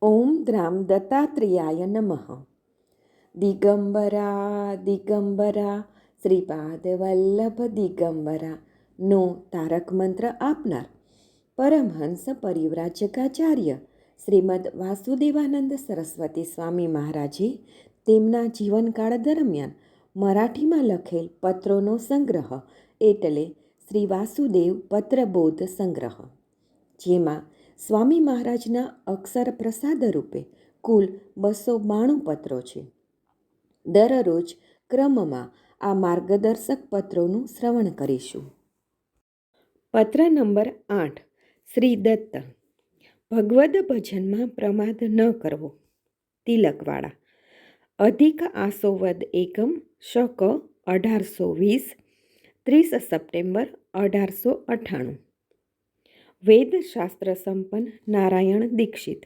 ઓમ દ્રામ દત્તાત્રેયાય નમઃ. દિગંબરા દિગંબરા શ્રીપાદ વલ્લભ દિગંબરા નો તારક મંત્ર આપનાર પરમહંસ પરિવ્રાજકાચાર્ય શ્રીમદ વાસુદેવાનંદ સરસ્વતી સ્વામી મહારાજે તેમના જીવનકાળ દરમિયાન મરાઠીમાં લખેલ પત્રોનો સંગ્રહ એટલે શ્રી વાસુદેવ પત્રબોધ સંગ્રહ, જેમાં સ્વામી મહારાજના અક્ષર પ્રસાદ રૂપે કુલ 292 પત્રો છે. દરરોજ ક્રમમાં આ માર્ગદર્શક પત્રોનું શ્રવણ કરીશું. પત્ર નંબર 8. શ્રી દત્ત. ભગવદ ભજનમાં પ્રમાદ ન કરવો. તિલકવાળા. અધિક આસોવદ એકમ શક 1820, 30 સપ્ટેમ્બર 1898. વેદશાસ્ત્ર સંપન્ન નારાયણ દીક્ષિત.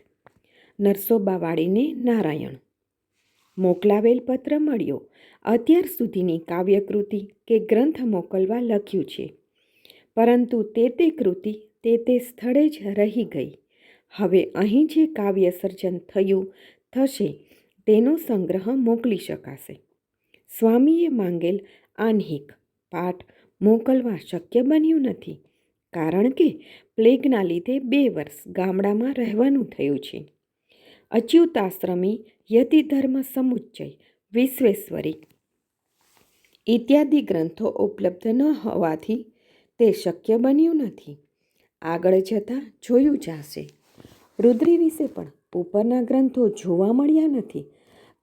નરસોબાવાળીને નારાયણ. મોકલાવેલ પત્ર મળ્યો. અત્યાર સુધીની કાવ્યકૃતિ કે ગ્રંથ મોકલવા લખ્યું છે, પરંતુ તે કૃતિ તે સ્થળે જ રહી ગઈ. હવે અહીં જે કાવ્ય સર્જન થશે તેનો સંગ્રહ મોકલી શકાશે. સ્વામીએ માંગેલ આહ્નિક પાઠ મોકલવા શક્ય બન્યું નથી, કારણ કે પ્લેગના લીધે 2 વર્ષ ગામડામાં રહેવાનું થયું છે. અચ્યુતાશ્રમી યતિધર્મ સમુચ્ચય, વિશ્વેશ્વરી ઇત્યાદિ ગ્રંથો ઉપલબ્ધ ન હોવાથી તે શક્ય બન્યું નથી. આગળ જતાં જોયું જશે. રુદ્રી વિશે પણ ઉપરના ગ્રંથો જોવા મળ્યા નથી.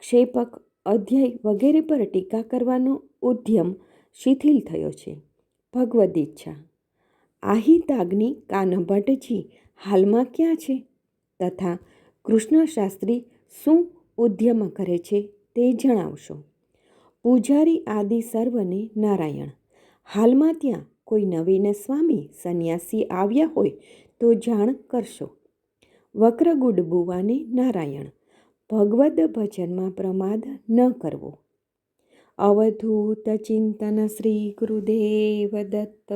ક્ષેપક, અધ્યાય વગેરે પર ટીકા કરવાનો ઉદ્યમ શિથિલ થયો છે. ભગવદ ઈચ્છા. આહિતાગ્નિ કાનભટ્ટજી હાલમાં ક્યાં છે તથા કૃષ્ણશાસ્ત્રી શું ઉદ્યમ કરે છે તે જણાવશો. પૂજારી આદિ સર્વને નારાયણ. હાલમાં ત્યાં કોઈ નવીન સ્વામી સંન્યાસી આવ્યા હોય તો જાણ કરશો. વક્રગુડ બુવાને નારાયણ. ભગવદ ભજનમાં પ્રમાદ ન કરવો. અવધૂત ચિંતન શ્રી ગુરુદેવ દત્ત.